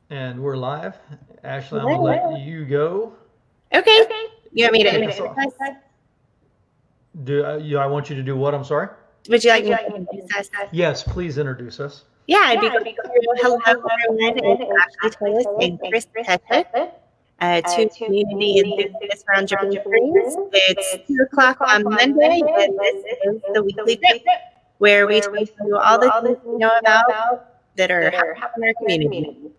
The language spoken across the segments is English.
And we're live. Ashley, I'm gonna Right. let you go. Okay. You want me to Kick us introduce off. us? I want you to do what? I'm sorry. Would you like me to introduce us? Yes, please introduce us. Yeah, I'd be glad to. Hello, everyone. It's Ashley Toyas and Chris Pesek, two community enthusiasts around Dripping Springs. It's 2 o'clock on Monday, and this is the weekly drip, where we tell you all the things we know about that are happening in our community.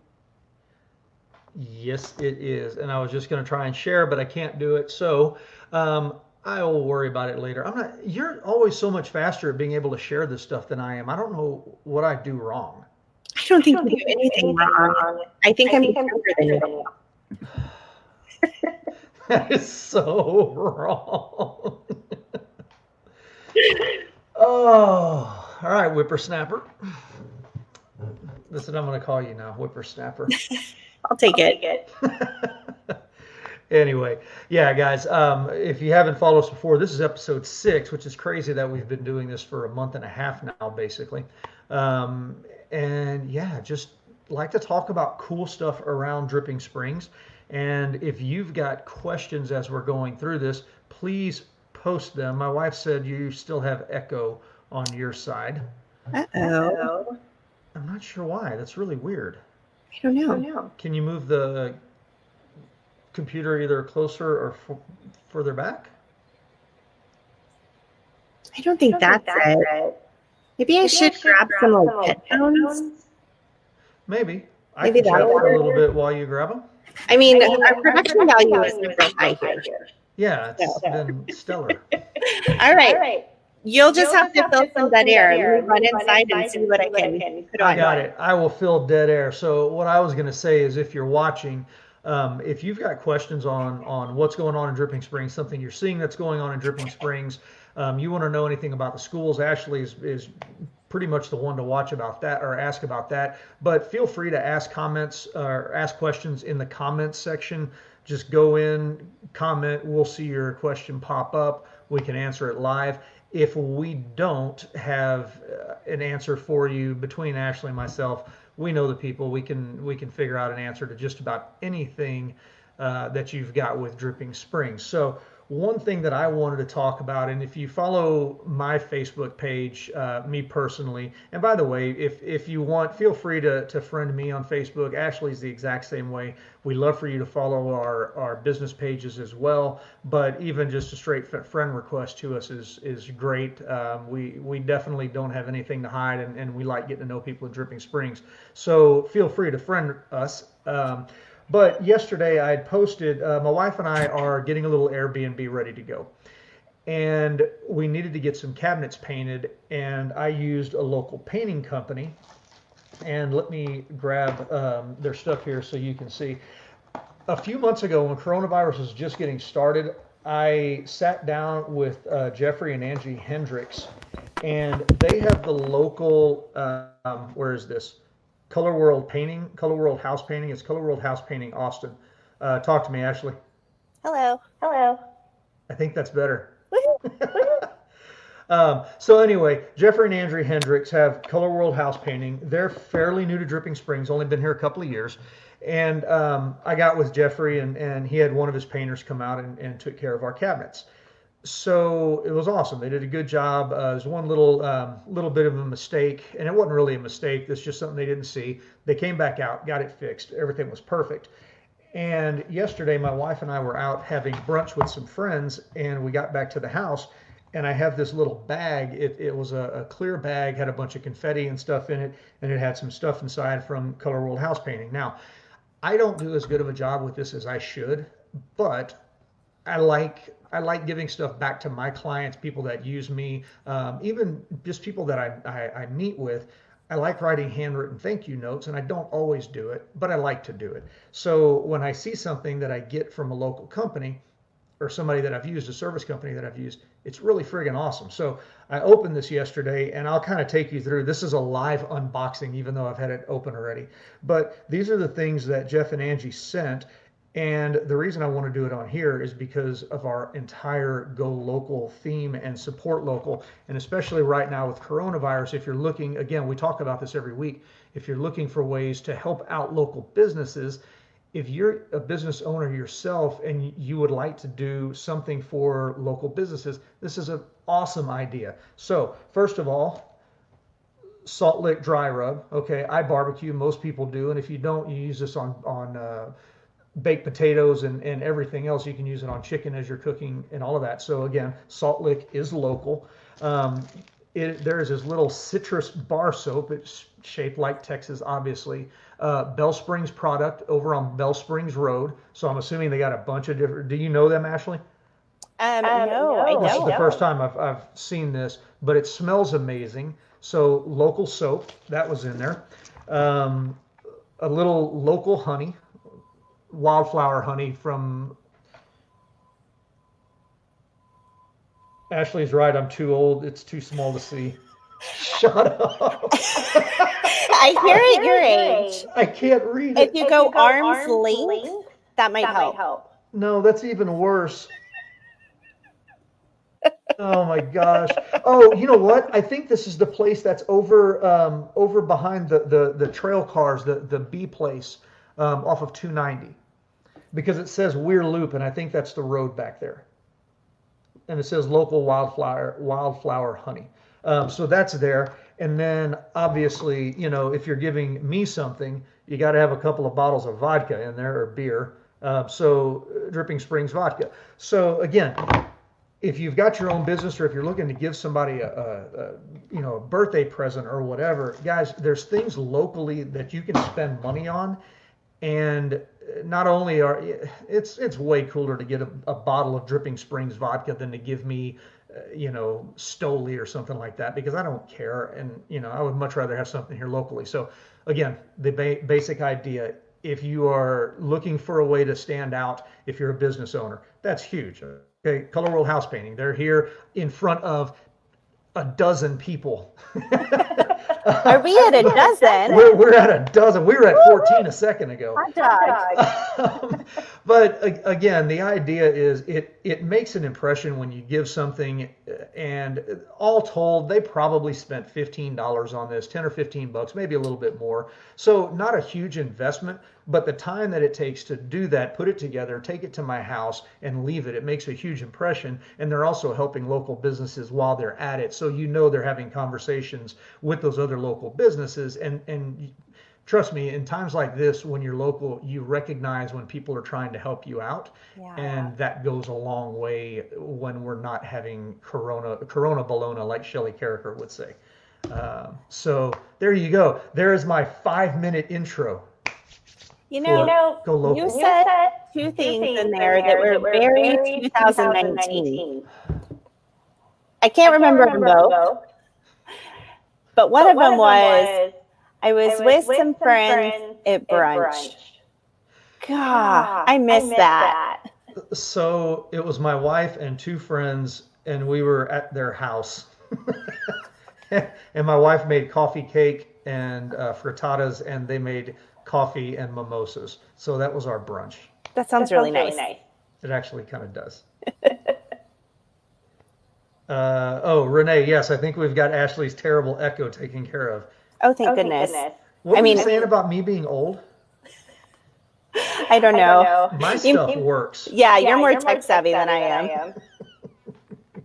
Yes, it is. And I was just gonna try and share, but I can't do it. So I will worry about it later. I'm not. You're always so much faster at being able to share this stuff than I am. I don't know what I do wrong. I don't think you do anything wrong. I think I'm younger than you. That is so wrong. Oh, all right, whippersnapper. That's what I'm going to call you now, whippersnapper. I'll take it. Anyway, yeah, guys, if you haven't followed us before, this is episode 6, which is crazy that we've been doing this for a month and a half now, basically. Um, and yeah, just like to talk about cool stuff around Dripping Springs. And if you've got questions as we're going through this, please post them. My wife said you still have echo on your side. Uh-oh. I'm not sure why. That's really weird. I don't know. Can you move the computer either closer or further back? I don't think that's it. Maybe I should grab some like headphones. Maybe. I Maybe can chat that'll for a work. little bit while you grab them. I mean, our production value isn't real high here. Yeah, it's been stellar. All right. You'll just have to fill some dead air. Let me run inside and see what I can put I on. got it. I will fill dead air. So what I was going to say is, if you're watching, if you've got questions on what's going on in Dripping Springs, something you're seeing that's going on in Dripping Springs, you want to know anything about the schools, Ashley is pretty much the one to watch about that or ask about that. But feel free to ask comments or ask questions in the comments section. Just go in, comment. We'll see your question pop up. We can answer it live. If we don't have an answer for you between Ashley and myself, we know the people. We can figure out an answer to just about anything that you've got with Dripping Springs. So one thing that I wanted to talk about, and if you follow my Facebook page, me personally, and by the way, if you want, feel free to friend me on Facebook. Ashley's the exact same way. We love for you to follow our business pages as well, but even just a straight friend request to us is great. We definitely don't have anything to hide, and we like getting to know people in Dripping Springs. So feel free to friend us. But yesterday I had posted, my wife and I are getting a little Airbnb ready to go. And we needed to get some cabinets painted, and I used a local painting company. And let me grab their stuff here so you can see. A few months ago, when coronavirus was just getting started, I sat down with Jeffrey and Angie Hendricks, and they have the local, where is this? Color World Painting, Color World House Painting. It's Color World House Painting Austin. Talk to me, Ashley. Hello. I think that's better. So anyway, Jeffrey and Andrew Hendricks have Color World House Painting. They're fairly new to Dripping Springs, only been here a couple of years. And I got with Jeffrey, and he had one of his painters come out and took care of our cabinets. So it was awesome. They did a good job. There's one little bit of a mistake, and it wasn't really a mistake. It's just something they didn't see. They came back out, got it fixed. Everything was perfect. And yesterday, my wife and I were out having brunch with some friends, and we got back to the house, and I have this little bag. It was a clear bag, had a bunch of confetti and stuff in it, and it had some stuff inside from Color World House Painting. Now, I don't do as good of a job with this as I should, but I like giving stuff back to my clients, people that use me, even just people that I meet with. I like writing handwritten thank you notes, and I don't always do it, but I like to do it. So when I see something that I get from a local company or somebody that I've used, a service company that I've used, it's really friggin' awesome. So I opened this yesterday, and I'll kind of take you through. This is a live unboxing, even though I've had it open already. But these are the things that Jeff and Angie sent. And the reason I want to do it on here is because of our entire go local theme and support local. And especially right now with coronavirus, if you're looking, again, we talk about this every week, if you're looking for ways to help out local businesses, if you're a business owner yourself and you would like to do something for local businesses, this is an awesome idea. So, first of all, salt lick dry rub. Okay, I barbecue, most people do, and if you don't, you use this on baked potatoes and everything else. You can use it on chicken as you're cooking and all of that. So again, Salt Lick is local. Um, there's this little citrus bar soap. It's shaped like Texas, obviously. Bell Springs product over on Bell Springs Road. So I'm assuming they got a bunch of different. Do you know them, Ashley? No, I This is the don't. first time I've seen this, but it smells amazing. So local soap, that was in there. Um, a little local honey, wildflower honey from Ashley's right. I'm too old. It's too small to see. Shut up. I hear it your age. I can't read If it. you go arm's length, that might help. No, that's even worse. Oh my gosh. Oh, you know what? I think this is the place that's over behind the trail cars, the B place off of 290. Because it says Weir Loop, and I think that's the road back there. And it says local wildflower honey. So that's there. And then obviously, you know, if you're giving me something, you got to have a couple of bottles of vodka in there or beer. So Dripping Springs vodka. So again, if you've got your own business or if you're looking to give somebody a birthday present or whatever, guys, there's things locally that you can spend money on. And not only it's way cooler to get a bottle of Dripping Springs vodka than to give me Stoli or something like that, because I don't care, and I would much rather have something here locally. So again, the basic idea, if you are looking for a way to stand out, if you're a business owner, that's huge. Okay, Color World House Painting, they're here in front of a dozen people. Are we at a dozen? We're at a dozen. We were at 14 a second ago. Hot dog. But again, the idea is it makes an impression when you give something, and all told, they probably spent $15 on this, 10 or 15 bucks, maybe a little bit more. So not a huge investment, but the time that it takes to do that, put it together, take it to my house and leave it, it makes a huge impression. And they're also helping local businesses while they're at it. So they're having conversations with those other local businesses. And trust me, in times like this, when you're local, you recognize when people are trying to help you out. Yeah. And that goes a long way when we're not having corona bologna, like Shelley Carricker would say. So there you go. There is my 5-minute intro. Go local. You said two things in there that were very 2019. I can't remember them both, but one of them was I was with some friends at brunch. God, I miss that. So it was my wife and 2 friends, and we were at their house. And my wife made coffee cake and frittatas, and they made coffee and mimosas. So that was our brunch. That sounds really nice. It actually kind of does. Renee, yes, I think we've got Ashley's terrible echo taken care of. Oh, thank goodness. What were you saying about me being old? I don't know. My stuff works. Yeah, you're more tech savvy than I am.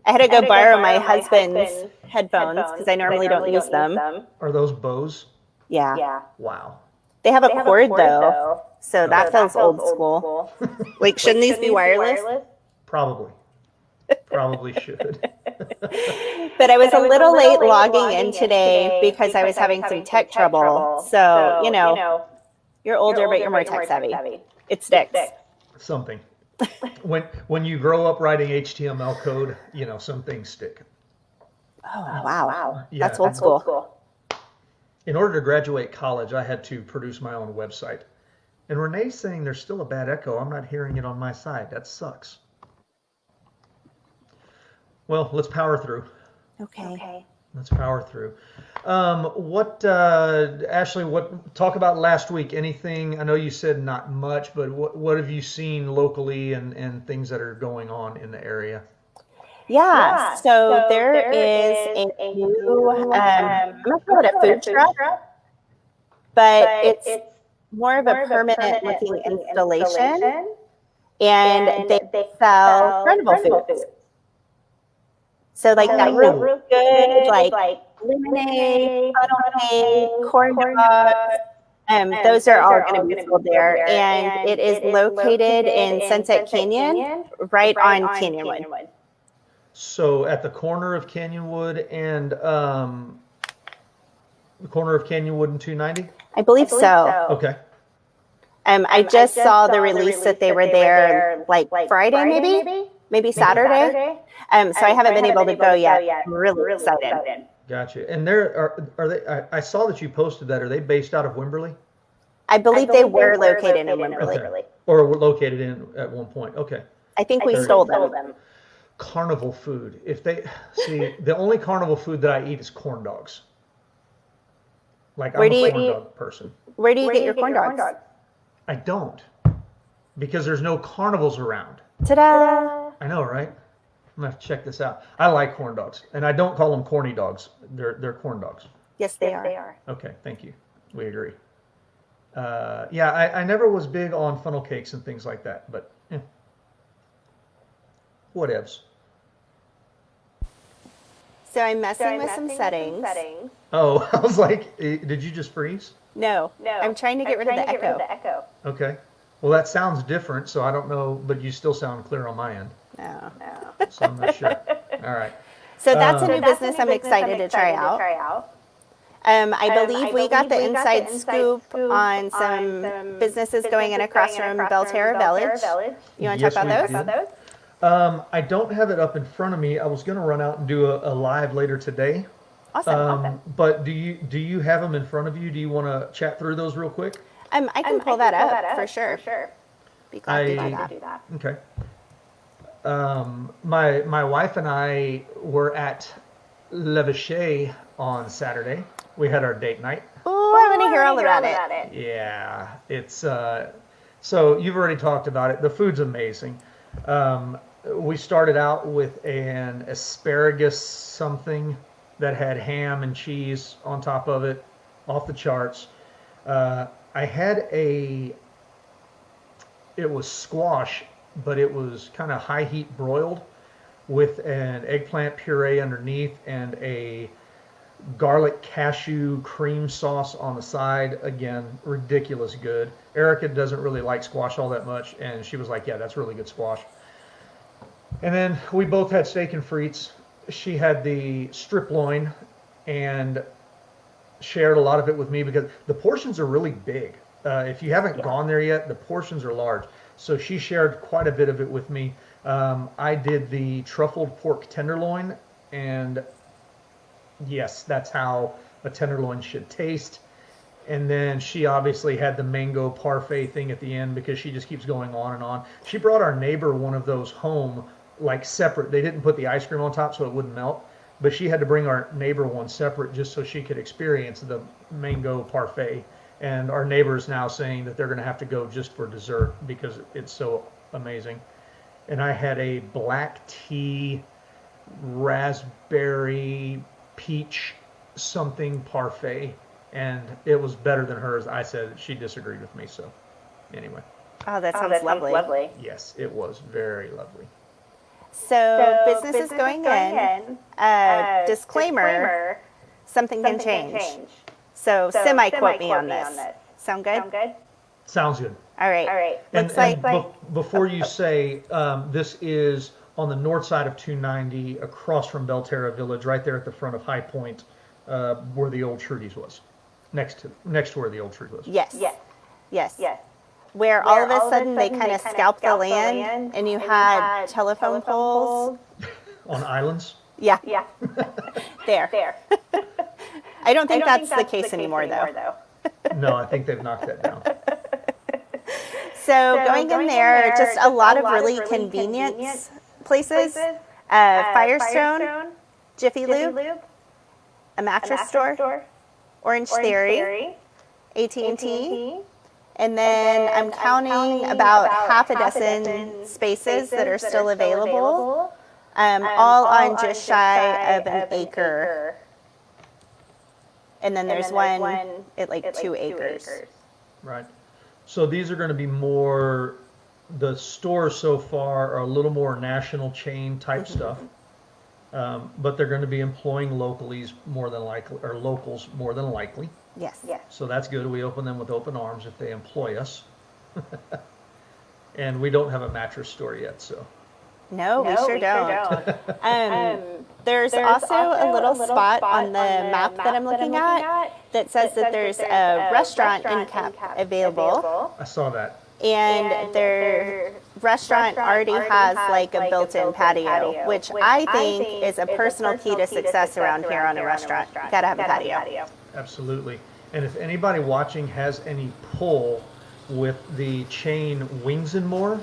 I had to go borrow my husband's headphones because I normally don't use them. Are those Bose? Yeah. Wow. They have a cord though, so that feels old school. Like, shouldn't these be wireless? Probably should. But I was a little late logging in today because I was having some tech trouble. So, you're older, but you're more tech savvy. It sticks. Something. When you grow up writing HTML code, some things stick. Oh, wow. Yeah. That's old school. In order to graduate college, I had to produce my own website. And Renee's saying there's still a bad echo. I'm not hearing it on my side. That sucks. Well, let's power through. Okay. Let's power through. Ashley, talk about last week? Anything? I know you said not much, but what have you seen locally and things that are going on in the area? Yeah, so there is a new, I'm going to call it a food truck, but it's more of a permanent looking installation, and they sell carnival foods. So like that real good, like lemonade, funnel cake, corn dogs, those are all going to be sold there. And it is located in Sunset Canyon, right on Canyonwood. So at the corner of Canyonwood and the corner of Canyonwood and 290? I believe so. Okay. I just saw the release that they were there like Friday, maybe Saturday. So I haven't been able to go yet. I'm really excited. Gotcha. And are they? I saw that you posted that. Are they based out of Wimberley? I believe they were located in Wimberley. Okay. Or were located in at one point. Okay. I think we sold them. Carnival food. If they see, the only carnival food that I eat is corn dogs. Like I'm a corn dog person. Where do you get your corn dogs? I don't, because there's no carnivals around. Ta-da! I know, right? I'm gonna have to check this out. I like corn dogs, and I don't call them corny dogs. They're corn dogs. Yes, they are. Okay, thank you. We agree. Yeah, I never was big on funnel cakes and things like that, but whatevs. So I'm messing with some settings. Oh, I was like, did you just freeze? No. I'm trying to get rid of the echo. Okay. Well, that sounds different, so I don't know, but you still sound clear on my end. No. So I'm not sure. All right. So that's a new business I'm excited to try out. I believe we got the inside scoop on some businesses going in across from Belterra Village. You want to talk about those? I don't have it up in front of me. I was going to run out and do a live later today. Awesome. But do you have them in front of you? Do you want to chat through those real quick? I can pull that up for sure. Be glad to do that. Okay. My wife and I were at Levache on Saturday. We had our date night. Oh, I want to hear all about it. Yeah, it's so you've already talked about it. The food's amazing. We started out with an asparagus something that had ham and cheese on top of it, off the charts. I had it was squash, but it was kind of high heat broiled with an eggplant puree underneath and a garlic cashew cream sauce on the side. Again, ridiculous good. Erica doesn't really like squash all that much, and she was like, yeah, that's really good squash. And then we both had steak and frites. She had the strip loin and shared a lot of it with me because the portions are really big. If you haven't gone there yet, the portions are large. So she shared quite a bit of it with me. I did the truffled pork tenderloin, and yes, that's how a tenderloin should taste. And then she obviously had the mango parfait thing at the end because she just keeps going on and on. She brought our neighbor one of those home, like separate. They didn't put the ice cream on top so it wouldn't melt, but she had to bring our neighbor one separate just so she could experience the mango parfait. And our neighbor's now saying that they're going to have to go just for dessert because it's so amazing. And I had a black tea, raspberry, peach something parfait, and it was better than hers. I said she disagreed with me, so anyway. Oh, that sounds lovely. Yes, it was very lovely. So business is going in. Disclaimer, something can change. So semi-quote me on this. Sound good? Sounds good. All right. Before you say, this is on the north side of 290, across from Belterra Village, right there at the front of High Point, where the old Trudy's was. Next to where the old Trudy was. Yes. Where all of a sudden they kind of scalped the land, and you had telephone poles. On islands? Yeah. There. I don't think that's the case anymore, though. No, I think they've knocked that down. So going in there, just a lot of really convenience places. Firestone, Jiffy Lube, a mattress store, Orange Theory, AT&T, and then I'm counting about half a dozen spaces that are still available, all on just shy of an acre. And then there's one at like 2 acres. Right. So these are going to be more, the stores so far are a little more national chain type stuff. But they're going to be employing locals more than likely. Yes. So that's good. We open them with open arms if they employ us. And we don't have a mattress store yet, so. No, we sure don't. There's also a little spot on the map that I'm looking at that says that there's a restaurant in Cap available. I saw that. And their restaurant already has like a built-in patio, which I think is a personal key to success around here on a restaurant. You gotta have a patio. Absolutely. And if anybody watching has any pull with the chain Wings and More,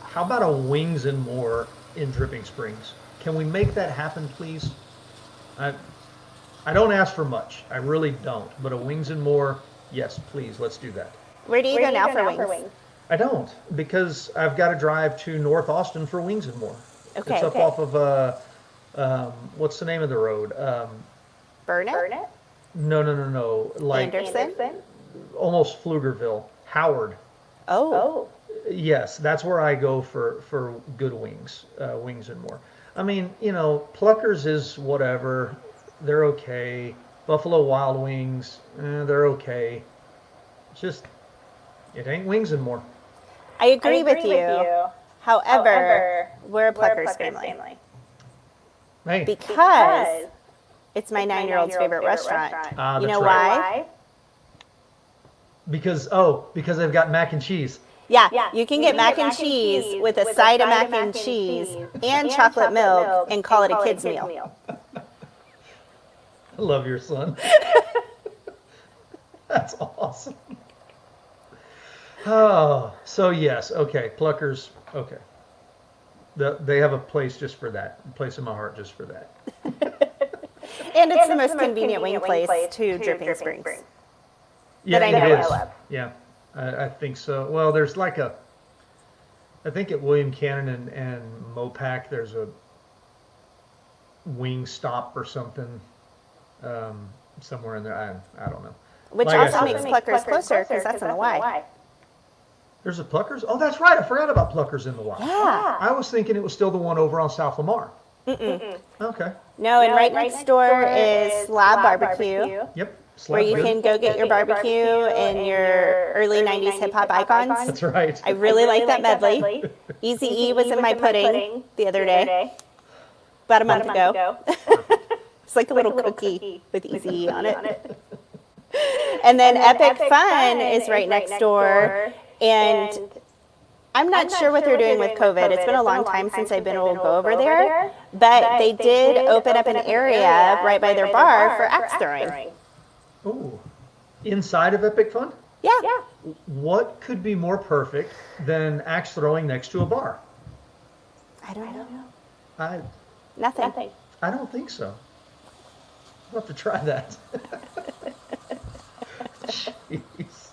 how about a Wings and More in Dripping Springs? Can we make that happen, please? I don't ask for much. I really don't. But a Wings and More, yes, please, let's do that. Where do you go now for wings? I don't, because I've got to drive to North Austin for Wings and More. Okay. It's up off of, what's the name of the road? Burnett? No. Like Anderson? almost Pflugerville. Howard. Oh. Yes, that's where I go for good wings, Wings and More. I mean, Pluckers is whatever. They're okay. Buffalo Wild Wings, they're okay. It's just, it ain't Wings and More. I agree with you. However, we're a Pluckers family. Hey. Because it's my 9-year-old's favorite restaurant. You know why? Because they've got mac and cheese. Yeah, you can get mac and cheese with a side of mac and cheese and chocolate milk and call it a kid's meal. I love your son. That's awesome. Oh, so yes, okay, Pluckers, okay. They have a place just for that, a place in my heart just for that. And it's the most convenient wing place to Dripping Springs. Yeah, that I know it is. I love. Yeah, I think so. Well, there's like I think at William Cannon and Mopac, there's a wing stop or something somewhere in there. I don't know. Which Like also makes Pluckers closer because that's in the Y. There's a Pluckers? Oh, that's right. I forgot about Pluckers in the Y. Yeah. I was thinking it was still the one over on South Lamar. Okay. No, and right next door is Slab Bbq, Yep. where you can go get your barbecue and your early 90s hip hop icons. That's right. I really like that medley. Easy E was in my pudding the other day, about a month ago. It's like a little cookie with Easy E on it. And then Epic Fun is right next door. And I'm not sure what they're doing with COVID. It's been a long time since I've been able to go over there. But they did open up an area right by their bar for axe throwing. Ooh. Inside of Epic Fun? Yeah. What could be more perfect than axe throwing next to a bar? I don't know. Nothing. I don't think so. I'll have to try that. Jeez.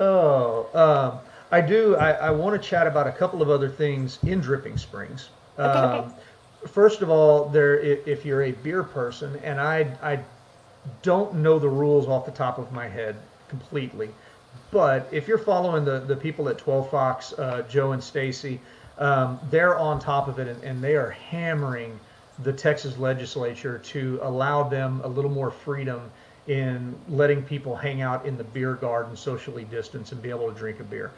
Oh, I want to chat about a couple of other things in Dripping Springs. Okay. First of all, if you're a beer person, and I don't know the rules off the top of my head completely, but if you're following the people at 12 Fox, Joe and Stacy, they're on top of it, and they are hammering the Texas legislature to allow them a little more freedom in letting people hang out in the beer garden, socially distance, and be able to drink a beer.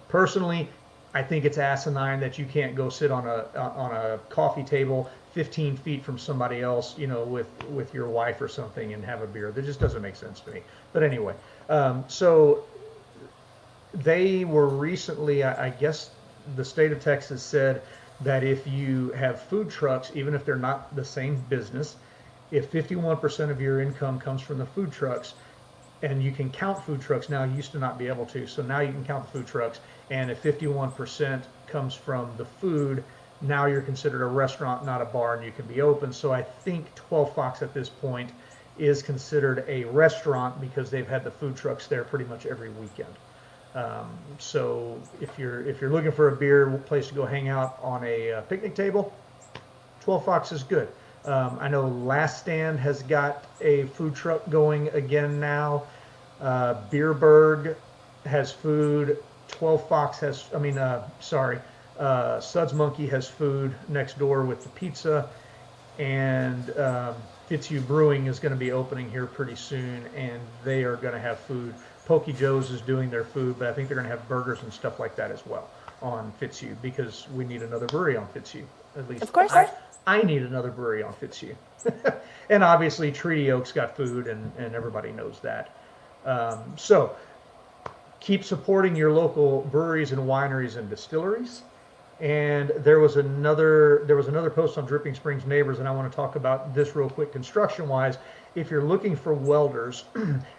Personally, I think it's asinine that you can't go sit on a coffee table 15 feet from somebody else, with your wife or something and have a beer. That just doesn't make sense to me. But anyway, so they were recently, I guess the state of Texas said that if you have food trucks, even if they're not the same business, if 51% of your income comes from the food trucks, and you can count food trucks now, you used to not be able to, so now you can count the food trucks, and if 51% comes from the food, now you're considered a restaurant, not a bar, and you can be open. So I think 12 Fox at this point is considered a restaurant because they've had the food trucks there pretty much every weekend. So if you're looking for a beer place to go hang out on a picnic table, 12 Fox is good. I know Last Stand has got a food truck going again now. Beerberg has food. 12 Fox has, Suds Monkey has food next door with the pizza. And Fitzhugh Brewing is going to be opening here pretty soon, and they are going to have food. Pokey Joe's is doing their food, but I think they're going to have burgers and stuff like that as well on Fitzhugh, because we need another brewery on Fitzhugh. At least Of course. I need another brewery on Fitzhugh. And obviously Treaty Oak's got food, and everybody knows that. So keep supporting your local breweries and wineries and distilleries. And there was another post on Dripping Springs Neighbors, and I want to talk about this real quick construction wise. If you're looking for welders,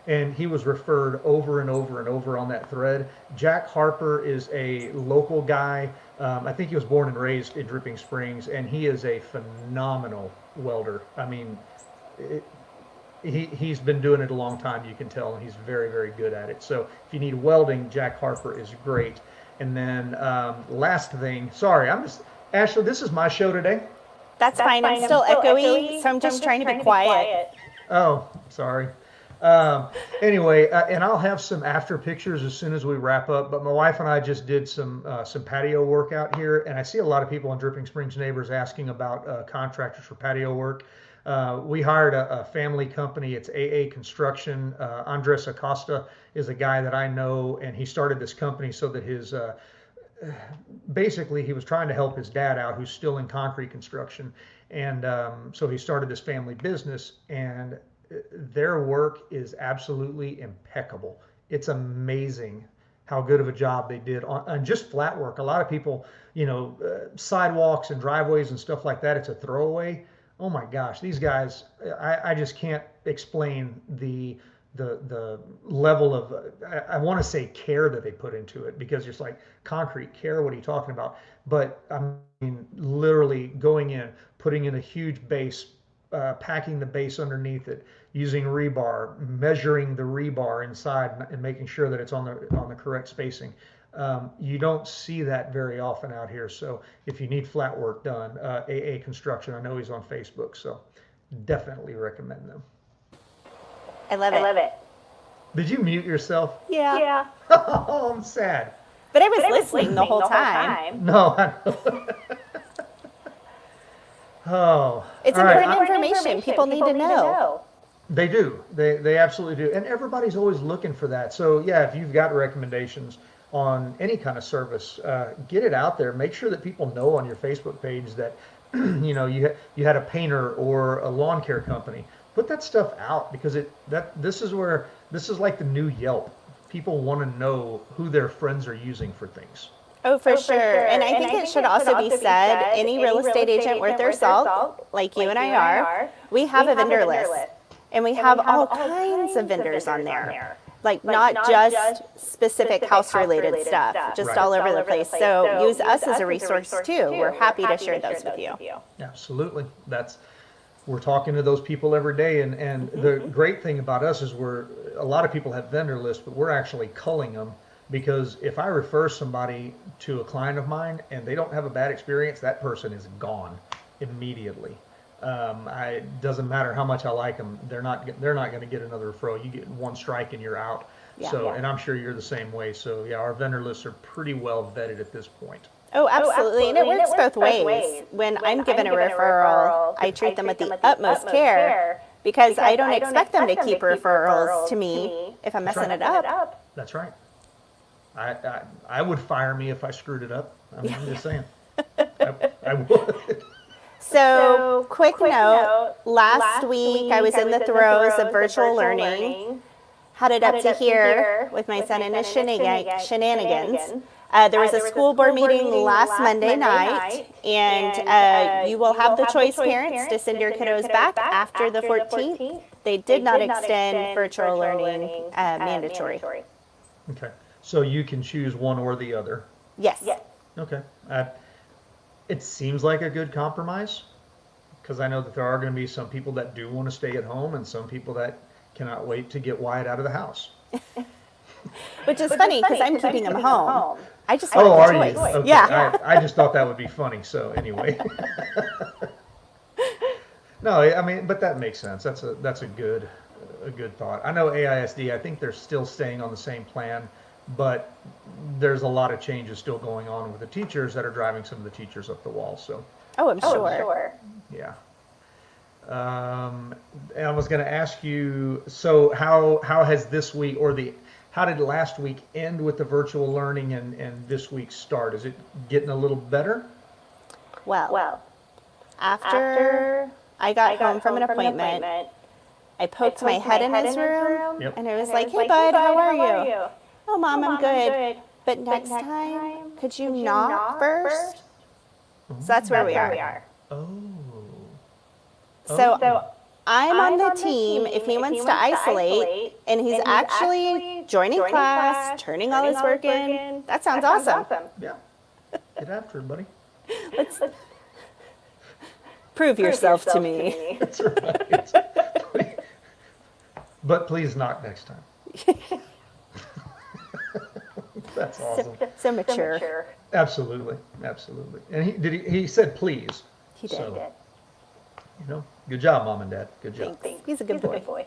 and he was referred over and over and over on that thread, Jack Harper is a local guy. I think he was born and raised in Dripping Springs, and he is a phenomenal welder. I mean, he's been doing it a long time, you can tell, and he's very, very good at it. So if you need welding, Jack Harper is great. And then last thing, sorry, Ashley, this is my show today. That's fine. I'm still echoey, so I'm just trying to be quiet. Oh, sorry. Anyway, and I'll have some after pictures as soon as we wrap up. But my wife and I just did some patio work out here, and I see a lot of people on Dripping Springs Neighbors asking about contractors for patio work. We hired a family company. It's AA Construction. Andres Acosta is a guy that I know, and he started this company so that his basically he was trying to help his dad out, who's still in concrete construction. And so he started this family business, and their work is absolutely impeccable. It's amazing how good of a job they did on just flat work. A lot of people, sidewalks and driveways and stuff like that, it's a throwaway. Oh my gosh, these guys, I just can't explain the level of, I want to say care that they put into it, because it's like concrete care, what are you talking about? But I mean, literally going in, putting in a huge base, packing the base underneath it, using rebar, measuring the rebar inside and making sure that it's on the correct spacing. You don't see that very often out here. So if you need flat work done, AA Construction, I know he's on Facebook, so definitely recommend them. I love it. Did you mute yourself? Yeah. Oh, I'm sad. But I was listening the whole time. No, I know. Oh. It's important information. People need to know. They do. They absolutely do. And everybody's always looking for that. So yeah, if you've got recommendations on any kind of service, get it out there. Make sure that people know on your Facebook page that you had a painter or a lawn care company. Put that stuff out, because this is like the new Yelp. People want to know who their friends are using for things. Oh, for sure. And I think it should also be said, any real estate agent worth their salt, like you and I are, we have a vendor list. And we have all kinds of vendors on there. Like not just specific house-related stuff, just all over the place. So use us as a resource too. We're happy to share those with you. Absolutely. We're talking to those people every day, and the great thing about us is a lot of people have vendor lists, but we're actually culling them, because if I refer somebody to a client of mine and they don't have a bad experience, that person is gone immediately. It doesn't matter how much I like them; they're not going to get another referral. You get one strike and you're out. And I'm sure you're the same way. So yeah, our vendor lists are pretty well vetted at this point. Oh, absolutely. And it works both ways. When I'm given a referral, I treat them with the utmost care, because I don't expect them to keep referrals to me if I'm messing it up. That's right. I would fire me if I screwed it up. I'm just saying. I would. So, quick note, last week I was in the throes of virtual learning, had it up to here with my son and his shenanigans. There was a school board meeting last Monday night, and you will have the choice, parents, to send your kiddos back after the 14th. They did not extend virtual learning mandatory. Okay, so you can choose one or the other. Yes. Okay. It seems like a good compromise because I know that there are going to be some people that do want to stay at home and some people that cannot wait to get Wyatt out of the house. Which is funny because I'm keeping him home. I just Oh, want are the you? choice. Okay. Yeah. I just thought that would be funny. So anyway. No, I mean, but that makes sense. That's a good thought. I know AISD, I think they're still staying on the same plan, but there's a lot of changes still going on with the teachers that are driving some of the teachers up the wall. So Oh, I'm sure. yeah. And I was going to ask you, so how has this week how did last week end with the virtual learning and this week start? Is it getting a little better? Well, after I got home from an appointment, I poked my head in his room, Yep. and it was like, hey, bud, how are you? Oh, Mom, I'm good. But next time, could you knock first? So that's where we are. Oh. So I'm on the team if he wants to isolate, and he's actually joining class, turning all his work in. That sounds awesome. Yeah. Get after it, buddy. Let's prove yourself to me. That's right. But please knock next time. That's awesome. So mature. Absolutely. And he said please. He did. So, you know, good job, Mom and Dad. Good job. Thanks. He's a good boy.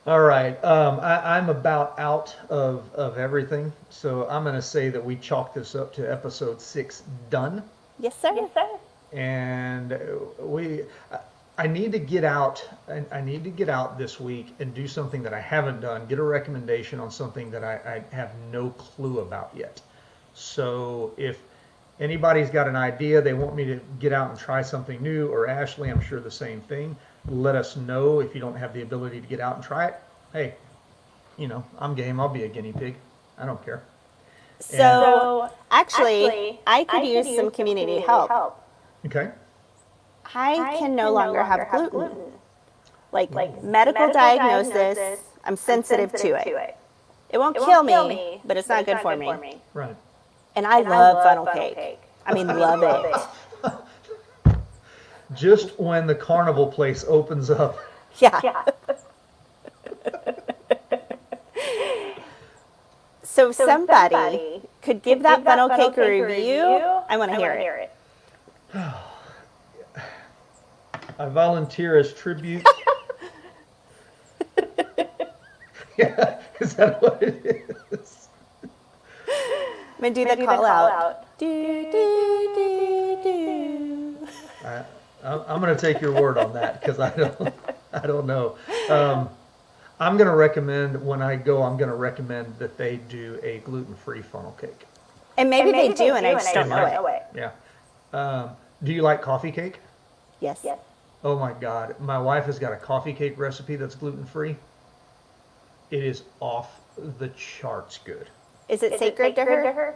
All right. I'm about out of everything. So I'm going to say that we chalk this up to episode 6 done. Yes, sir. And I need to get out. I need to get out this week and do something that I haven't done. Get a recommendation on something that I have no clue about yet. So if anybody's got an idea, they want me to get out and try something new, or Ashley, I'm sure the same thing. Let us know if you don't have the ability to get out and try it. Hey, you know, I'm game. I'll be a guinea pig. I don't care. So actually, I could use some community help. Okay. I can no longer have gluten. Like medical diagnosis, I'm sensitive to it. It won't kill me, but it's not good for me. Right. And I love funnel cake. I mean, love it. Just when the carnival place opens up. Yeah. So somebody could give that funnel cake a review. I want to hear it. I volunteer as tribute. Yeah, is that what it is? I'm going to do the call out. Do, do, do, do. I'm going to take your word on that because I don't know. I'm going to recommend when I go. I'm going to recommend that they do a gluten-free funnel cake. And maybe they do, and I just don't know it. Yeah. Do you like coffee cake? Yes. Oh my God, my wife has got a coffee cake recipe that's gluten-free. It is off the charts good. Is it sacred to her?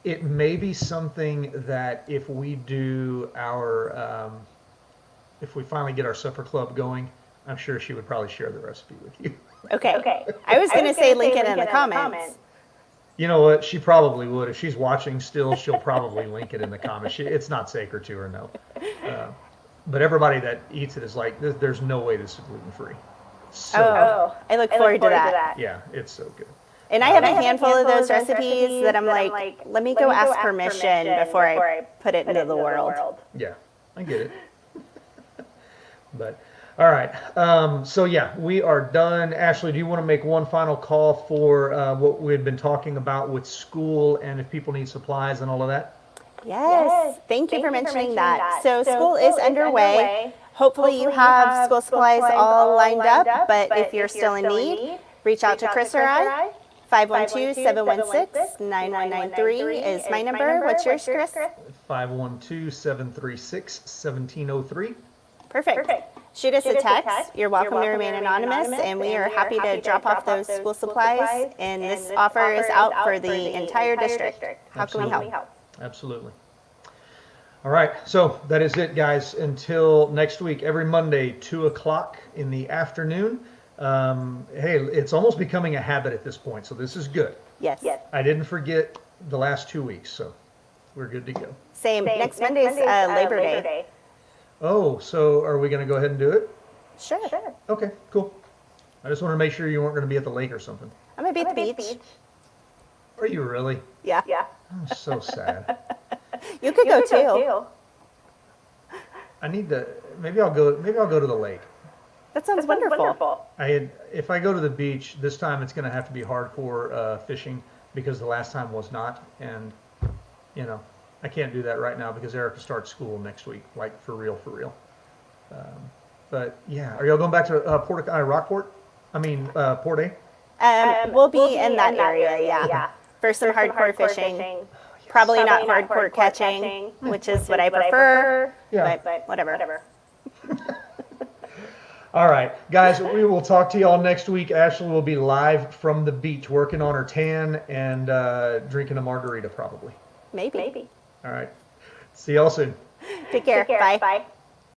It may be something that if we do if we finally get our supper club going, I'm sure she would probably share the recipe with you. Okay. I was going to say link it in the comments. You know what? She probably would. If she's watching still, she'll probably link it in the comments. It's not sacred to her, no. But everybody that eats it is like, there's no way this is gluten-free. So I look forward to that. yeah, it's so good. And I have a handful of those recipes that I'm like, let me go ask permission before I put it into the world. Yeah, I get it. But, all right. So, yeah, we are done. Ashley, do you want to make one final call for what we had been talking about with school and if people need supplies and all of that? Yes. Thank you for mentioning that. So school is underway. Hopefully you have school supplies all lined up, but if you're still in need, reach out to Chris or I. 512-716-9193 is my number. What's yours, Chris? 512-736-1703. Perfect. Shoot us a text. You're welcome to remain anonymous, and we are happy to drop off those school supplies. And this offer is out for the entire district. How can we help? Absolutely. All right, so that is it, guys. Until next week, every Monday, 2 o'clock in the afternoon, Hey, it's almost becoming a habit at this point, so this is good. Yes. I didn't forget the last 2 weeks, so we're good to go. Same. Next Monday's Labor Day. Oh, so are we going to go ahead and do it? Sure. Okay, cool. I just want to make sure you weren't going to be at the lake or something. I'm going to be at the beach. Are you really? Yeah. I'm so sad. You could go too. I need to. Maybe I'll go to the lake. That sounds wonderful. If I go to the beach this time, it's going to have to be hardcore fishing because the last time was not, and I can't do that right now because Erica starts school next week, like for real. But yeah, are y'all going back to Rockport? Port A? We'll be in that area, yeah. For some hardcore fishing. Probably not hardcore catching, which is what I prefer. Yeah. But whatever. All right, guys, we will talk to y'all next week. Ashley will be live from the beach working on her tan and drinking a margarita probably. Maybe. All right. See y'all soon. Take care. Bye.